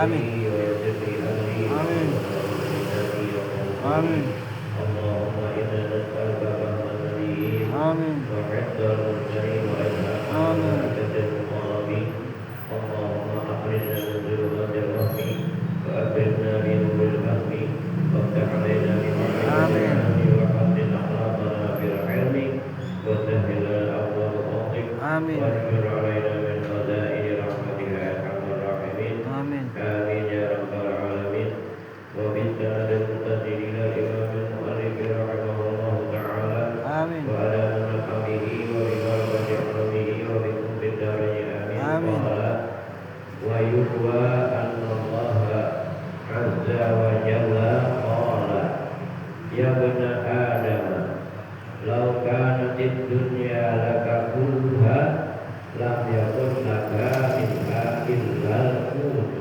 آمين ويسر لي أمري آمين آمين اللهم إنا نسألك فهم النبيين آمين وحفظ المرسلين وإلهام آمين ملائكة المقربين اللهم أخرجنا من ظلمات الوهم وأكرمنا بنور الفهم وافتح علينا بمعرفة العلم وحسن أخلاقنا بالعلم وسهل لنا أبواب فضلك آمين واجبر علينا من خزائن رحمتك يا أرحم الراحمين آمين آمين يا رب العالمين وبالسند المتصل إلى الإمام المؤلف رحمه الله تعالى آمين وعلى نحوه وببركة علمه وبكم في الدارين آمين قال ويروى أن الله عز وجل قال يا ابن آدم لو كانت الدنيا لك كلها لم يكن لك منها إلا الموت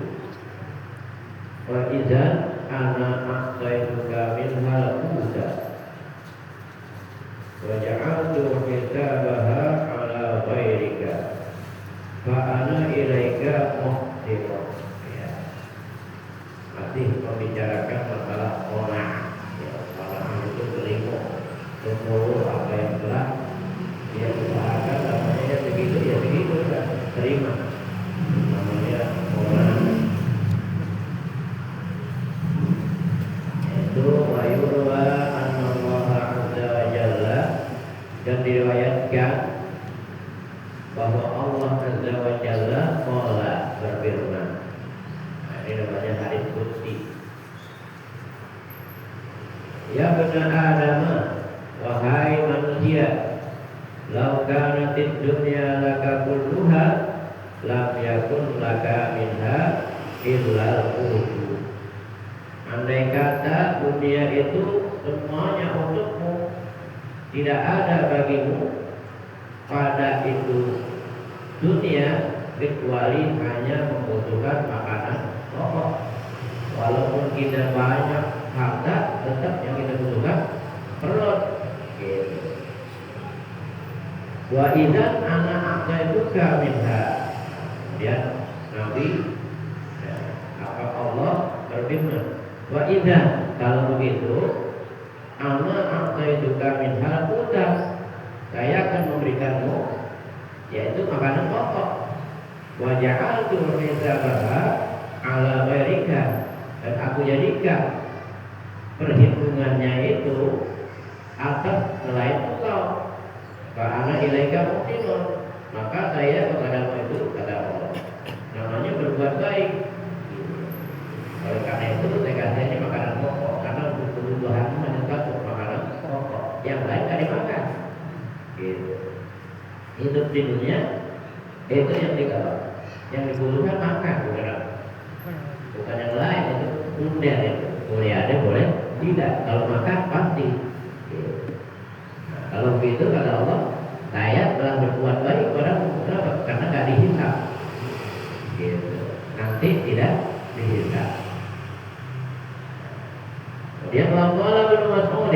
وإذا أنا أعطيتك منها الموت وجعلت حسابها على غيرك فأنا إليك محسن. Ya. Masih membicarakan masalah qanaah. Ya, qanaah itu selingkuh, semua apa yang telah dia usahakan, namanya begitu ya begitu, sudah terima. Namanya qanaah. Itu wayurwa annallaha azza wa jalla, dan diriwayatkan bahwa Allah azza wa jalla qala, berfirman. Nah, ini namanya hadis qudsi. Ya bani Adam, wahai manusia, lau kanatid dunya laka kulluha lam yakun laka minha illa al-qudu. Andai kata dunia itu semuanya untukmu, tidak ada bagimu pada itu dunia kecuali hanya membutuhkan makanan pokok. Walaupun kita banyak harta, tetap yang kita butuhkan perut. Gitu. Wa idzan ana a'taiduka minha. Kemudian Nabi apa Allah berfirman, wa idzan, kalau begitu ana a'taiduka minha qutan, saya akan memberikanmu yaitu makanan pokok. Wa ja'altu hisabaha ala ghairika, dan aku jadikan perhitungannya itu atas selain engkau. Fa ana ilaika muhsinun, maka saya kepadamu itu, kata Allah, namanya berbuat baik. Oleh karena itu saya kasihnya makanan pokok, karena kebutuhanmu hanya satu, makanan pokok, yang lain tidak dimakan. Gitu. Hidup di dunia itu yang digalau, yang dibutuhkan makan, bukan yang lain. Itu kuliah, itu boleh ada, boleh tidak. Kalau makan pasti. Gitu. Nah, kalau begitu kata Allah, saya telah berbuat baik padamu. Kenapa? Karena nggak dihisab. Gitu. Nanti tidak dihisab. Dia mengatakan Ibnu Mas'ud,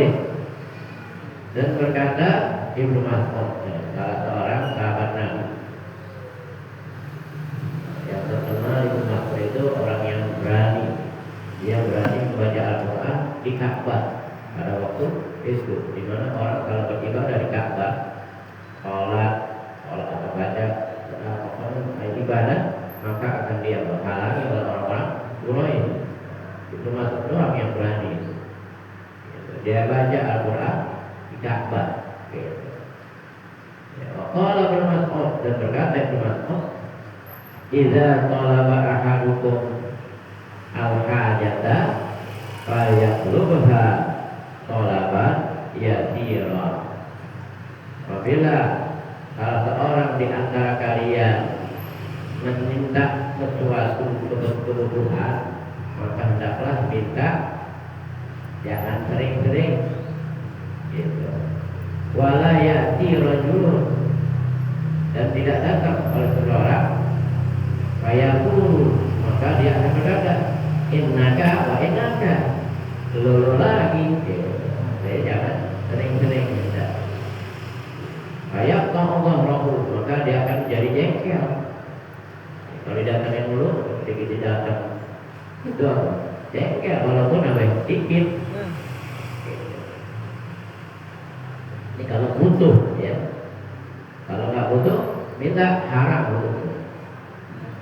dan berkata Ibnu Mas'ud, salah seorang sahabat Nabi yang terkenal. Ibnu Mas'ud itu orang yang berani. Dia berani membaca Al-Quran di Ka'bah pada waktu itu, di mana orang kalau beribadah di Ka'bah, sholat atau baca ibadah, maka akan dia menghalangi oleh orang-orang Quraisy. Ibnu Mas'ud itu orang yang berani. Dia baca Al-Quran di Ka'bah. Qala Ibnu Mas'ud, dan berkata Ibnu Mas'ud, idza talaba ahadukum al-hajata fayatlubha talaban yasira. Apabila salah seorang di antara kalian meminta sesuatu kebutuhan, maka hendaklah minta, jangan sering-sering. Gitu. Wala ya'ti rajulun, dan tidak datang oleh seseorang, fayaqulu, maka dia akan berkata, innaka wa innaka, lulu lagi. Jadi jangan sering-sering minta. Fayaqta Allah rahul, maka dia akan jadi jengkel. Kalau didatangin dulu, sedikit datang Itu apa? Jengkel walaupun apa? Dikit. Ini kalau butuh ya. Kalau nggak butuh, minta haram butuh.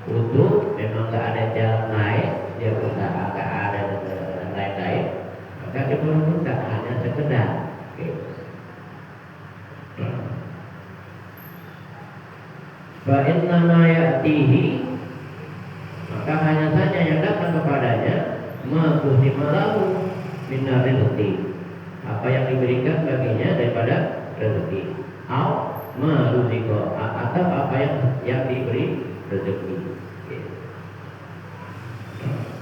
Butuh memang nggak ada jalan lain, dia berusaha nggak ada dan lain-lain. Maka dia minta hanya sekedar. Fa inna ma ya'tihi, maka hanya saja yang datang kepadanya ma tuhima lahu min rizqi, apa yang diberikan baginya daripada rezeki, au ma ruzika, atau apa yang diberi rezeki.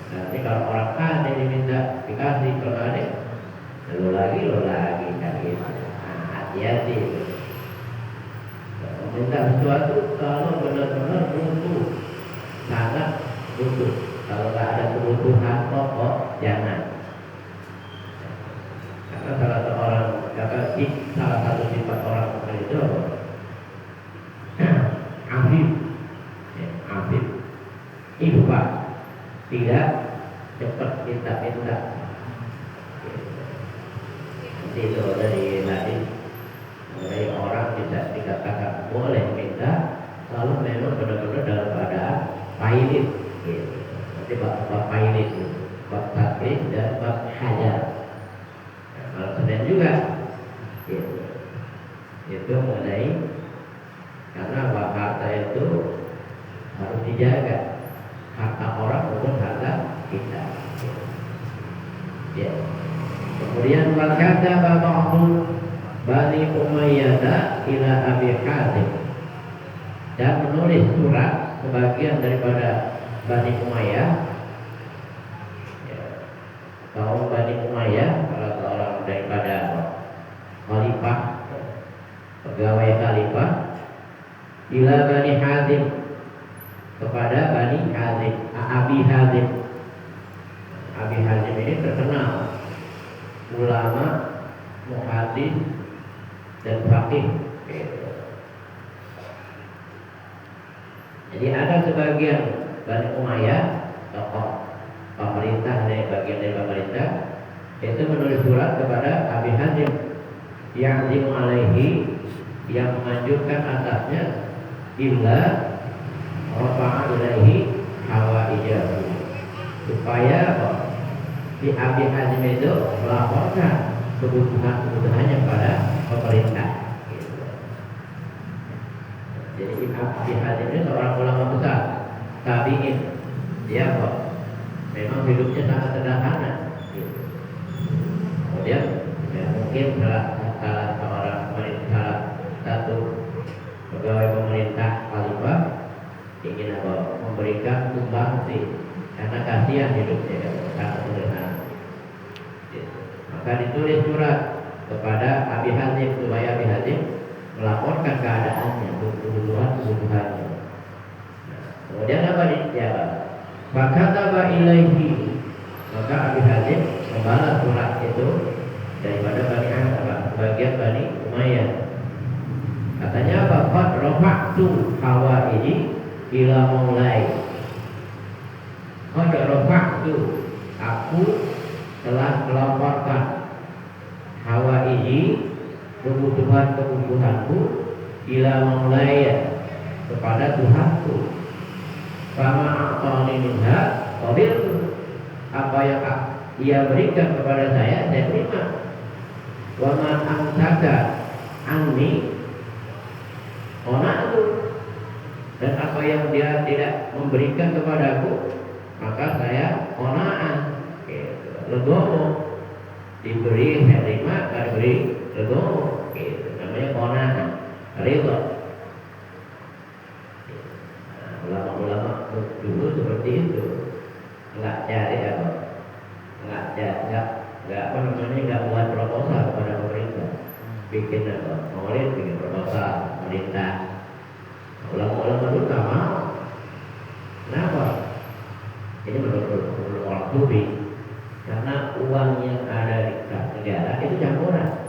Nanti kalau orang kaya diminta dikasih, kalau ada lo lagi kan gitu. Nah, hati-hati. Minta sesuatu kalau benar-benar butuh, sangat butuh. Kalau nggak ada kebutuhan pokok, jangan. Karena salah satu sifat orang itu afif, afif. Ibu Pak, tidak cepat minta. Itu dari tadi. Mulai orang bisa dikatakan boleh minta kalau memang benar-benar dalam keadaan pailit gitu. Nanti bab pailit itu, bab taklif dan bab hajar. Kalau Senin juga gitu. Itu mengenai karena bahwa harta itu harus dijaga, harta orang maupun harta kita gitu. Ya. Kemudian berkata ba'dhum Bani Umayyah ila Abi Hazim, dan menulis surat sebagian daripada Bani Umayyah, ya, kaum Bani Umayyah salah seorang daripada khalifah, pegawai khalifah, ila Bani Hazim, kepada Bani Hazim, Abi Hazim. Abi Hazim ini terkenal ulama, muhaddits dan faqih. Jadi ada sebagian Bani Umayyah, tokoh pemerintah dari bagian dari pemerintah, itu menulis surat kepada Abi Hazim yang alaihi, yang menganjurkan atasnya illa rafa'a ilaihi hawaijahu, supaya si Abi Hazim itu melaporkan kebutuhannya pada pemerintah. Jadi Abi Hazim ini seorang ulama besar, tabi'in. Dia memang hidupnya sangat sederhana. Kemudian mungkin salah satu pegawai pemerintah khalifah ingin memberikan sumbangsi karena kasihan hidupnya sangat sederhana. Maka ditulis surat kepada Abi Hazim supaya Abi Hazim melaporkan keadaannya, kebutuhannya. Kemudian apa dijawab? Fakataba ilaihi, maka Abi Hazim membalas surat itu daripada bagian Bani Umayyah. Katanya apa? Qad rafa'tu hawaiji ila maulai. Qad rafa'tu, aku telah melaporkan hawaiji, kebutuhanku ila maulaya, kepada Tuhanku. Fama a'tani minha qabiltu, apa yang ia berikan kepada saya terima. Wa ma amsaka anni qana'tu, dan apa yang dia tidak memberikan kepadaku maka saya qana'ah, legowo. Diberi saya terima, tidak diberi legowo, namanya qana'ah, ridha. Ulama-ulama dulu seperti itu, nggak cari apa, nggak buat proposal kepada pemerintah, bikin apa, maulid, bikin proposal pemerintah. Ulama-ulama dulu nggak mau. Kenapa? Ini menurut orang Sufi, karena uang yang ada di kas negara itu campuran.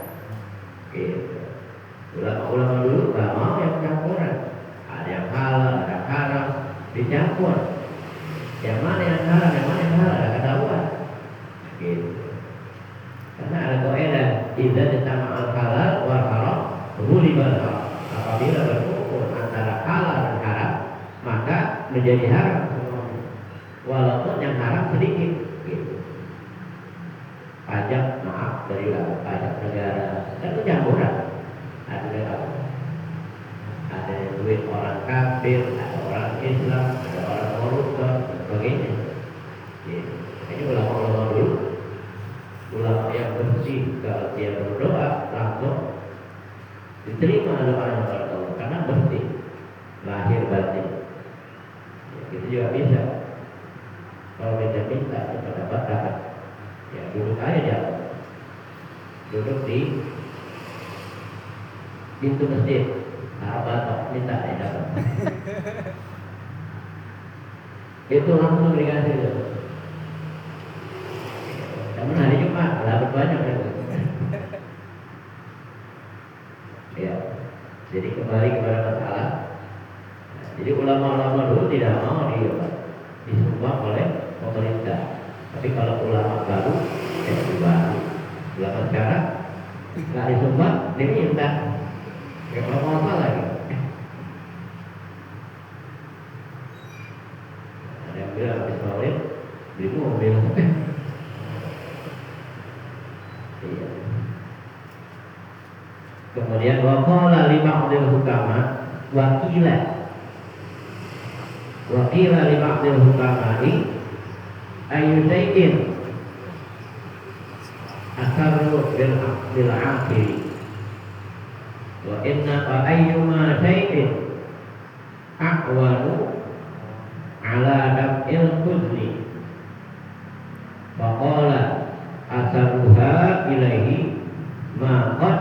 Ulama-ulama dulu nggak mau yang campuran. Ada yang halal, ada yang haram, dicampur. Yang mana yang halal, yang mana yang halal, ada ketahuan. Gitu. Karena ada kaidah idza al halal wal haram ghuliba al. Apabila berkumpul antara halal dan haram, maka menjadi haram semuanya. Walaupun yang haram sedikit. Gitu. Pajak maaf dari pajak negara kan itu campuran. Ada duit orang kafir, ada orang Islam, ada orang koruptor, dan sebagainya. Gitu. Ini ulama-ulama dulu, ulama yang bersih kalau dia berdoa langsung diterima doanya oleh Allah karena bersih lahir batin. Ya, itu juga bisa. Kalau kita minta kita dapat. Ya duduk aja dia, duduk di pintu masjid, batok minta ya dapat. Itu langsung dikasih itu. Namun hari Jumat dapat banyak itu. Ya, jadi kembali kepada masalah. Jadi ulama-ulama dulu tidak mau disumbang oleh pemerintah. Tapi kalau ulama baru, ulama sekarang nggak disumbang, diminta. Ya kalau mau lagi. Ada yang bilang habis maulid beli mobil. Iya. Kemudian waqala li ba'dil hukama wakila li ba'dil hukama'i ayu syai'in asarru bil akhiri wa inna ayyuma syai'in aqwalu ala dab'il huzni faqala asarruha ilaihi ma qad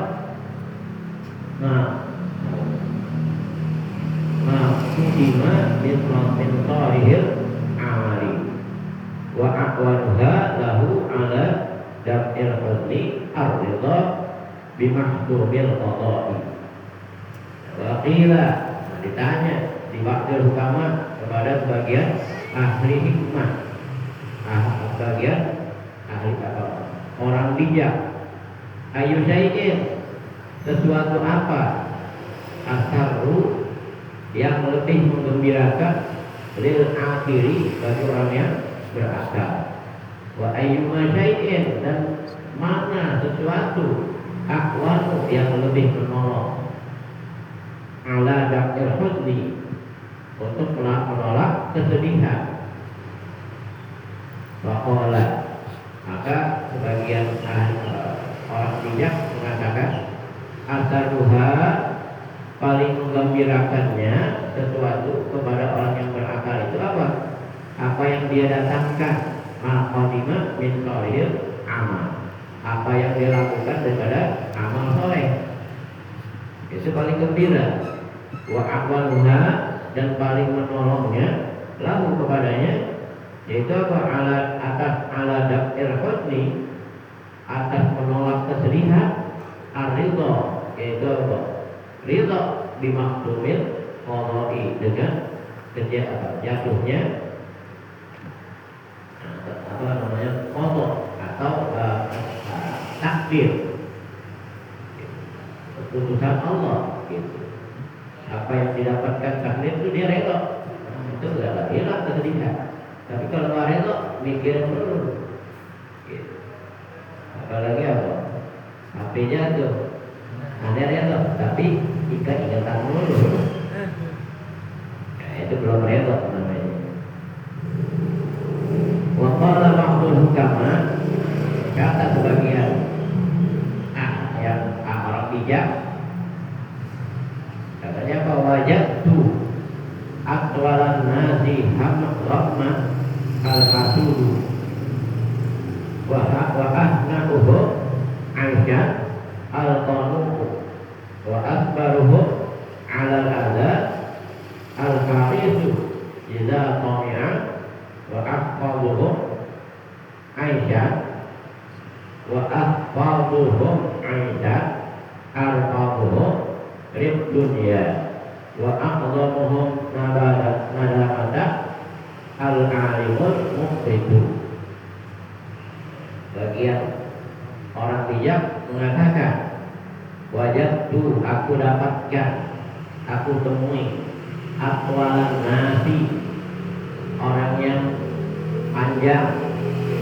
kudima min tarihil amali wa aqwaluha lahu ala dab'il huzni ar-ridha bimahdubil qada'i. Wa qila, ditanya di ba'dil hukama kepada sebagian ahli hikmah, sebagian ahli orang bijak, ayu syai'in, sesuatu apa asarru yang lebih menggembirakan lil akhiri bagi orang yang berakal, wa ayyuma syai'in, dan mana sesuatu aqwanu yang lebih menolong ala daf'il huzni, untuk menolak kesedihan. Waqala, maka sebagian orang bijak mengatakan asaruha, paling menggembirakannya sesuatu kepada orang yang berakal itu apa? Apa yang dia datangkan, al-qadimah min solihil amal, apa yang dia lakukan daripada amal soleh, itu paling gembira. Wa aqwaluha, dan paling menolongnya lahu kepadanya, yaitu apa? Ala daf'il huzni, atas menolak kesedihan, ar-ridha, yaitu apa? Ridha bimakdumil qada'i, dengan jatuhnya qada atau takdir, keputusan Allah gitu. Apa yang didapatkan takdir itu dia rela, itu adalah hilang kesedihan. Tapi kalau nggak rela, mikir terus gitu. Apalagi apa? HP-nya tuh ada rela, tapi ingatan mulu. Nah, itu belum rela namanya. Wa qala ba'dul hukama, kata sebagian yang orang bijak, katanya bahwa wajadtu aqwalan nasi hamma al-hasudu wa ahnaquhu aisyah al-qanuqu wa asbaruhu ala al-adha al-harisu idza qami'a wa ahfaduhu aisyah wa ahfaduhu aisyah arqabuhu rib dunya wa aqdamuhum nadamata al-alimu aku temui aqwalan nasi, orang yang panjang,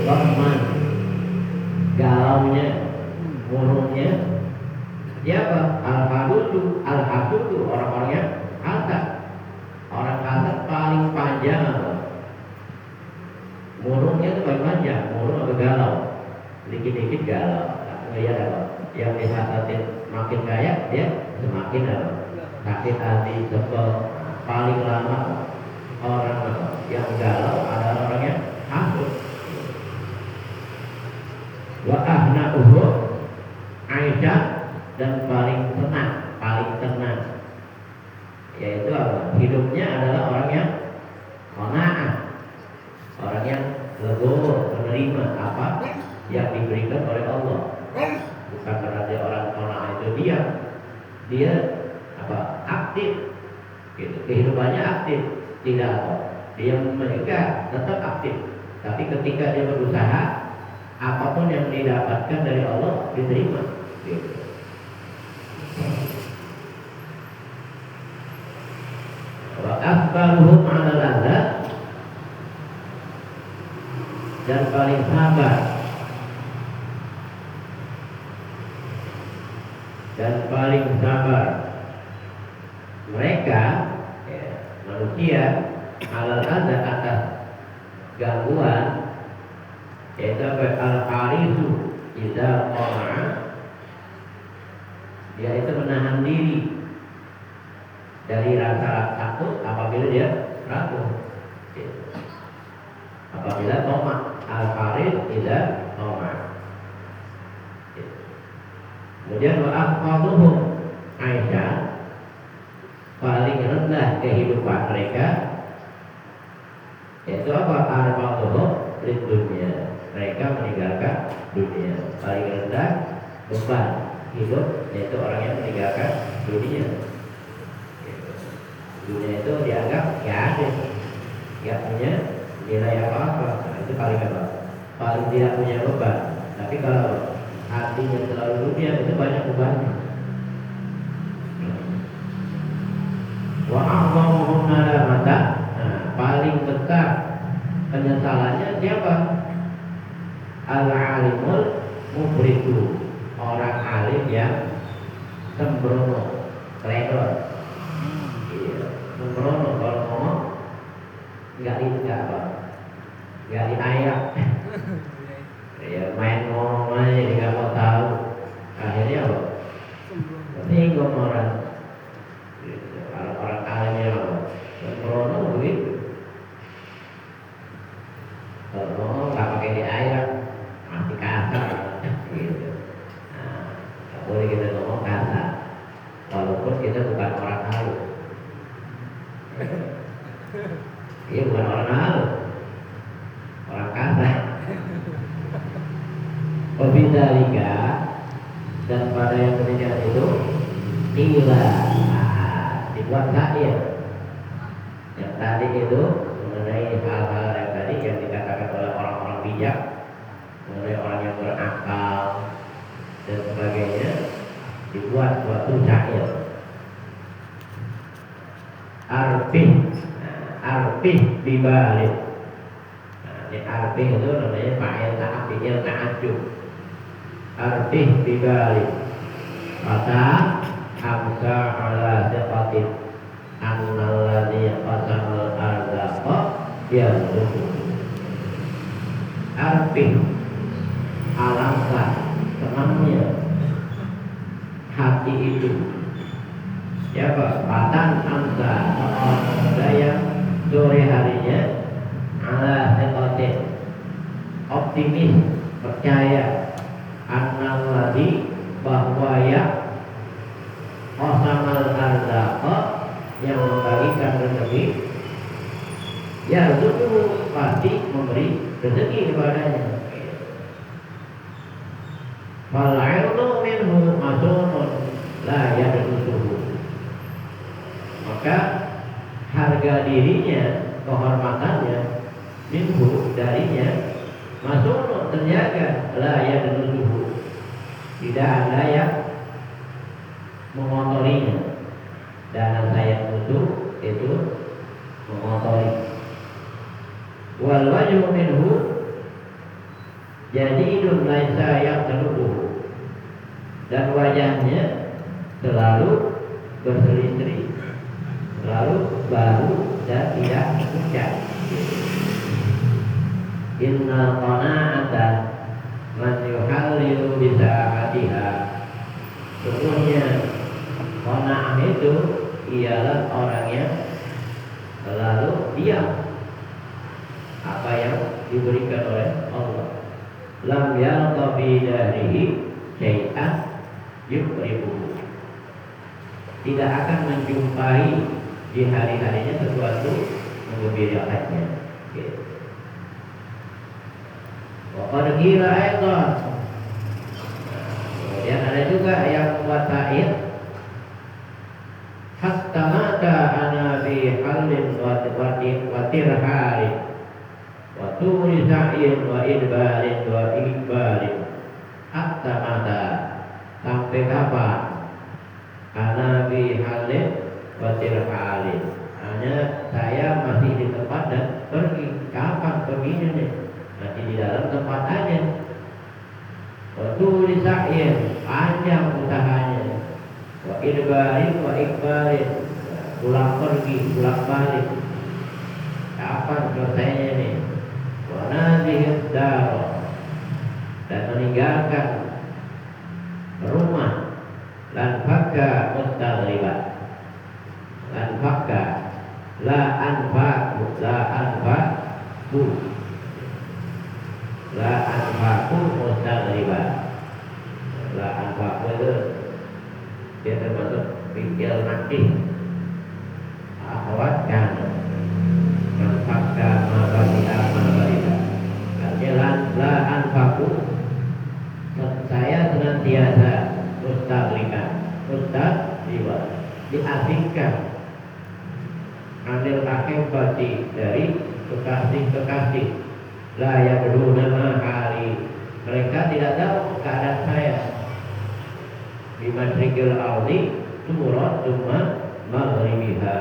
lemah, galaunya, murungnya. Siapa? Al-hasudu, orang-orang yang hasad. Orang hasad paling panjang apa? Murungnya itu paling panjang, murung atau galau. Dikit-dikit galau. Lihat apa? Yang dihasadin makin kaya, dia semakin apa? Sakit hati, sebel. Paling lama orang yang galau adalah orang yang hasud. Wa ahna'uhu Aisyah, dan paling tenang, yaitu apa? Hidupnya adalah orang yang qanaah, orang yang legowo, menerima apa yang diberikan oleh Allah. Bukan berarti orang qanaah itu dia apa? Aktif, gitu. Kehidupannya aktif, tidak apa? Dia mereka tetap aktif, tapi ketika dia berusaha, apapun yang didapatkan dari Allah diterima, gitu. Wa akbaruhum 'alal adza, dan paling sabar, mereka manusia 'alal adza, atas gangguan, yaitu al-harisu idza qama'a, dia itu menahan diri dari rasa takut apabila dia ragu. Apabila qama', al-haris idza qama'a. Kemudian wa aqwaduhum Aisyah, paling rendah kehidupan mereka, yaitu apa? Arba'uhum lid dunya, mereka meninggalkan dunia. Paling rendah beban hidup yaitu orang yang meninggalkan dunia. Dunia itu dianggap nggak punya nilai apa-apa. Nah, itu paling apa? Paling tidak punya beban. Tapi kalau hatinya selalu dunia, itu banyak bebannya. Wa a'zamuhum nadamatan, paling besar penyesalannya siapa? Al-alimul mubridu, orang alim yang sembrono, kledor. Iya, sembrono kalau ngomong nggak diayak. Ya main ngomong aja, nggak mau tahu. Akhirnya apa? Tersinggung orang. Kalau orang alimnya apa? Sembrono begitu. Kalau ngomong nggak pakai diayak, masih kasar, gitu. Nah, nggak boleh kita ngomong kasar, walaupun kita bukan orang halus. Iya, bukan orang halus, orang kasar. Wabidzalika, dan pada yang demikian itu dibuat syair yang tadi itu mengenai hal-hal yang tadi yang dikatakan oleh orang-orang bijak, mengenai orang yang berakal dan sebagainya, dibuat suatu syair. Arfih dibalik. Nah, ini arfih itu namanya fa'il ta'ajub. Arfih dibalik. Kata hamza ala siqatin annalladzi qasamal arzaqa yarzuqu. Arfih, alangkah senangnya hati itu. Siapa? Patan hamza, seorang pemuda yang sore harinya ala siqatin, optimis, percaya, annalladzi, bahwa ya qasamal arzaqa, yang membagikan rezeki, ya itu pasti memberi rezeki kepadanya. Fal ilmu minhu masunun la yadrusuhu, maka harga dirinya, kehormatannya, minhu, darinya, masunun, terjaga, la yadrusuhu, tidak ada yang mengotorinya. dana saya butuh itu mengotori. Wal wajhu minhu jadidun laisa yaqlubuhu, dan wajahnya selalu berseri-seri, selalu baru dan tidak pucat. Inna qana'ata man yuhallilu bisa'atiha, sesungguhnya qana'ah itu ialah orang yang selalu diam apa yang diberikan oleh Allah. Lam yalqa bi darihi syai'an yukribuhu, tidak akan menjumpai di hari-harinya sesuatu menggembirakannya. Wa qad qila aidan, kemudian ada juga yang watain hatta mata ana bi halin wa tirhalin wa turi sa'in wa idbarin wa ikbarin, hatta mata, sampai kapan, ana bi halin wa tirhalin, hanya saya masih di tempat dan pergi. Kapan perginya nih? Masih di dalam tempat aja. Wa turi sa'in, panjang usahanya. Wa idbarin wa ikbarin, pulang pergi, pulang balik. Kapan selesainya nih? Wa nadhihid dar, dan meninggalkan rumah. Lan fakka mustaghriban, lan fakka la anfaku, la anfaku, la anfaku mustaghriban. La anfaku itu dia termasuk fikir nakih, akhwat kan manfaatkan mabadi'ah mabadi'ah. Artinya la anfaku, saya senantiasa mustagriban, diasingkan, anil akibati, dari kekasih-kekasih. La yadruna mahali, mereka tidak tahu keadaan saya. Di masyrikil ardi surat summa maghribiha,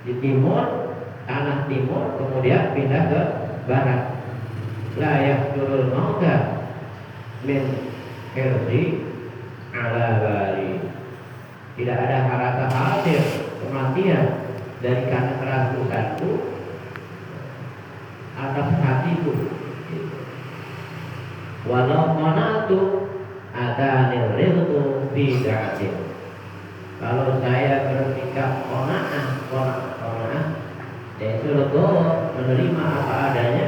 di timur, tanah timur, kemudian pindah ke barat. La yahsurul mauta min hirzi ala bali, tidak ada rasa khawatir kematian dari karena kerasukanku atas hatiku. Walau qanatu atanil rizqu fi da'atin, kalau saya bersikap qanaah, yaitu legowo, menerima apa adanya,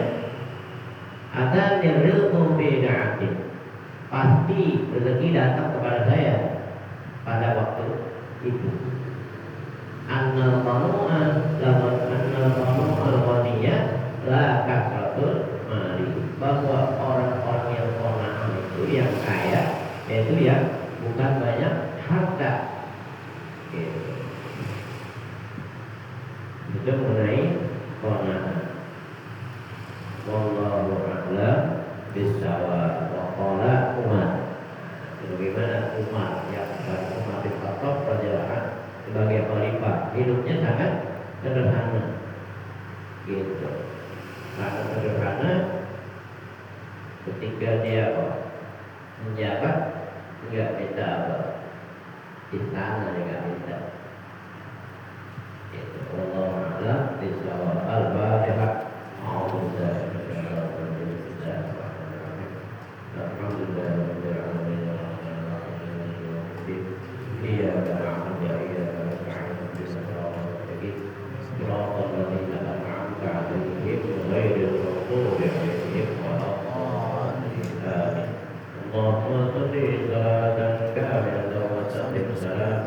atanil rizqu fi da'atin, pasti rezeki datang kepada saya pada waktu itu. Annal qanu'an lawan annal qanu'al ghaniyah la kasratul mali, bahwa orang-orang yang qanaah itu yang kaya, yaitu yang bukan banyak harta. Itu mengenai qanaah. Wallahu a'lam bissawab. Wa qala Umar, bagaimana Umar yang Umar bin Khattab radhiyallahu sebagai khalifah, hidupnya sangat sederhana, gitu. Sangat sederhana. Ketika dia menjabat, enggak minta apa, istana juga minta. Gitu. Wallahu a'lam bishawab. Al-Fatihah. Allahumma salli salatan kamilatan wa sallim salatan